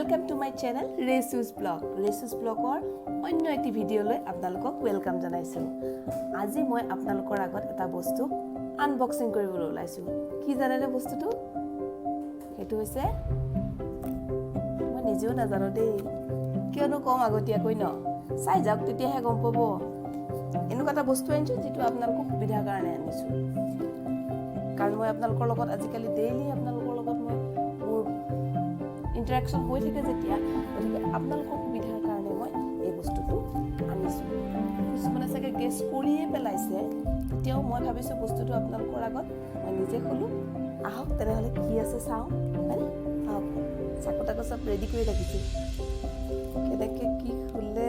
Welcome to my channel Resus Blog. Resus Blogor অন্য একটি video লৈ আপোনালোকক ওয়েলকাম জনাইছো। আজি মই আপোনালোকৰ আগত এটা বস্তু আনবক্সিং কৰিবলৈ ওলাইছো। কি জানেনে বস্তুটো? হেতু হৈছে মই নিজেও নাজানো দেই। কিয়নো কম আগতীয়াকৈ ন। চাই যাওক তেতিয়াহে গম পাব। এনেকুৱা এটা বস্তু আনিছো যেটো আপোনালোকক সুবিধাৰ কাৰণে আনিছো। কাৰণ মই আপোনালোকৰ লগত আজিকালি ডেইলি আপোনালোকৰ লগত মই ইন্টাৰেকশন হৈ থাকে যেতিয়া গতিকে আপোনালোকৰ সুবিধাৰ কাৰণে মই এই বস্তুটো আনিছো। কিছুমানে চাগে গেছ কৰিয়ে পেলাইছে তেতিয়াও মই ভাবিছো বস্তুটো আপোনালোকৰ আগত মই নিজে খুলো। আহক তেনেহলে কি আছে চাওঁ। হয়নে? আহক চাকটাক সব ৰেডি কৰি ৰাখিছো। কেনেকৈ কি খুলে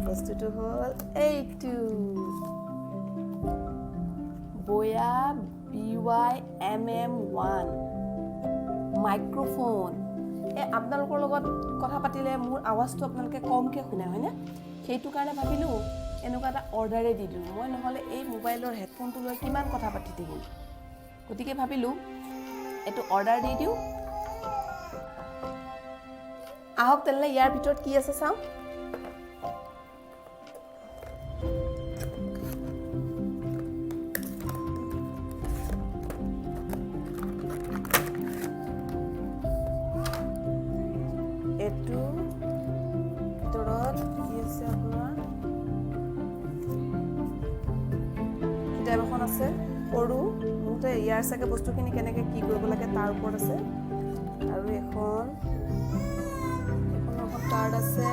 বস্তুটো হল এইটো BOYA BYMM1 মাইক্ৰোফোন। আপোনালোকৰ লগত কথা পাতিলে মোৰ আৱাজটো আপোনালোকে কমকে শুনে হয়নে? সেইটো কাৰণে ভাবিলো এনেকুৱা এটা অৰ্ডাৰে দি দিওঁ। মই নহলে এই মোবাইলৰ হেডফোনটো লৈ কিমান কথা পাতি থাকিম। গতিকে ভাবিলো এইটো অৰ্ডাৰ দি দিওঁ। আহক তেনে ইয়াৰ ভিতৰত কি আছে চাওঁ। এটো ভিতৰত কি আছে আপোনাৰ কিতাপ এখন আছে সৰু মুঠতে ইয়াৰ চাগে বস্তুখিনি কেনেকৈ কি কৰিব লাগে তাৰ ওপৰত আছে আৰু এখন কাৰ্ড আছে।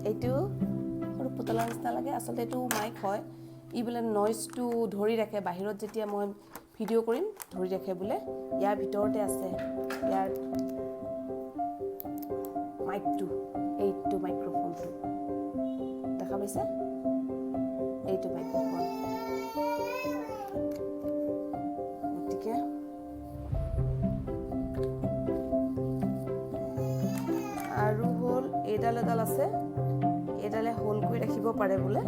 এইটো সৰু পুতলাৰ নিচিনা লাগে আচলতে এইটো মাইক হয়। ই বোলে নইজটো ধৰি ৰাখে বাহিৰত যেতিয়া মই ভিডিও কৰিম ধৰি ৰাখে বোলে। ইয়াৰ ভিতৰতে আছে ইয়াৰ মাইকটো এইটো মাইক্ৰোফোনটো দেখা পাইছে? এইটো মাইক্ৰোফোন। গতিকে আৰু হল এডাল আছে এডালে হোল কৰি ৰাখিব পাৰে বোলে।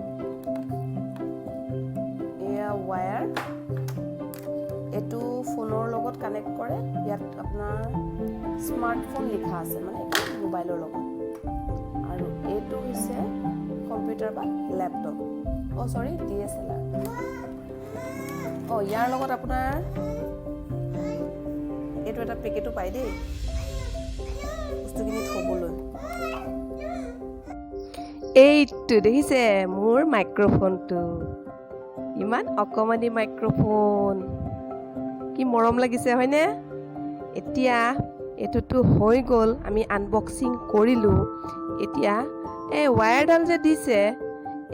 এয়া ওয়্যাৰ এটো ফোনৰ লগত কানেক্ট কৰে। ইয়াত আপোনাৰ স্মাৰ্টফোন লিখা আছে মানে মোবাইলৰ লগত। আৰু এইটো হৈছে কম্পিউটাৰ বা ল্যাপটপ সৰি DSLR। ইয়াৰ লগত আপোনাৰ এইটো এটা পেকেটো পাই দেই বস্তুখিনি থবলৈ। এইটো দেখিছে মোৰ মাইক্ৰোফোনটো ইমান অকমানি মাইক্ৰোফোন কি মৰম লাগিছে হয়নে? এতিয়া এটোটো হৈ গ'ল আমি আনবক্সিং কৰিলো। এতিয়া এই ওয়্যাৰডাল যে দিছে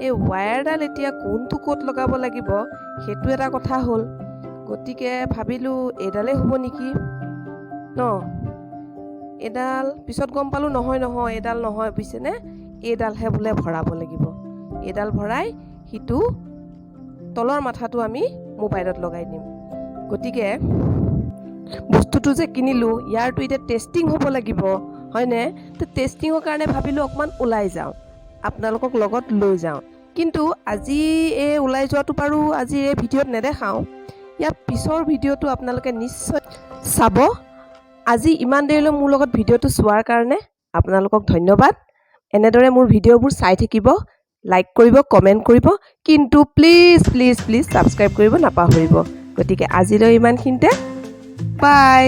এই ওয়্যাৰডাল এতিয়া কোনটো ক'ত লগাব লাগিব সেইটো এটা কথা হ'ল। গতিকে ভাবিলো এডালে হ'ব নেকি ন। এডাল পিছত গম পালো নহয় এডাল নহয় বুজিছেনে? এডালহে বোলে ভৰাব লাগিব। এডাল ভৰাই হিটো তলৰ মাথাটো আমি মোবাইলত লগাই দিম। গতিকে বস্তুটো যে কিনিলো ইয়াৰটো এতিয়া টেষ্টিং হ'ব লাগিব হয়নে? তো টেষ্টিঙৰ কাৰণে ভাবিলো অকমান ওলাই যাওঁ আপোনালোকক লগত লৈ যাওঁ। কিন্তু আজি এই ওলাই যোৱাটো বাৰু আজি এই ভিডিঅ'ত নেদেখাওঁ। ইয়াৰ পিছৰ ভিডিঅ'টো আপোনালোকে নিশ্চয় চাব। আজি ইমান দেৰিলৈ মোৰ লগত ভিডিঅ'টো চোৱাৰ কাৰণে আপোনালোকক ধন্যবাদ। এনেদৰে মোৰ ভিডিঅ'বোৰ চাই থাকিব, লাইক কৰিব, কমেণ্ট কৰিব, কিন্তু প্লিজ ছাবস্ক্ৰাইব কৰিব নাপাহৰিব। গতিকে আজিলৈ ইমানখিনিতে বাই।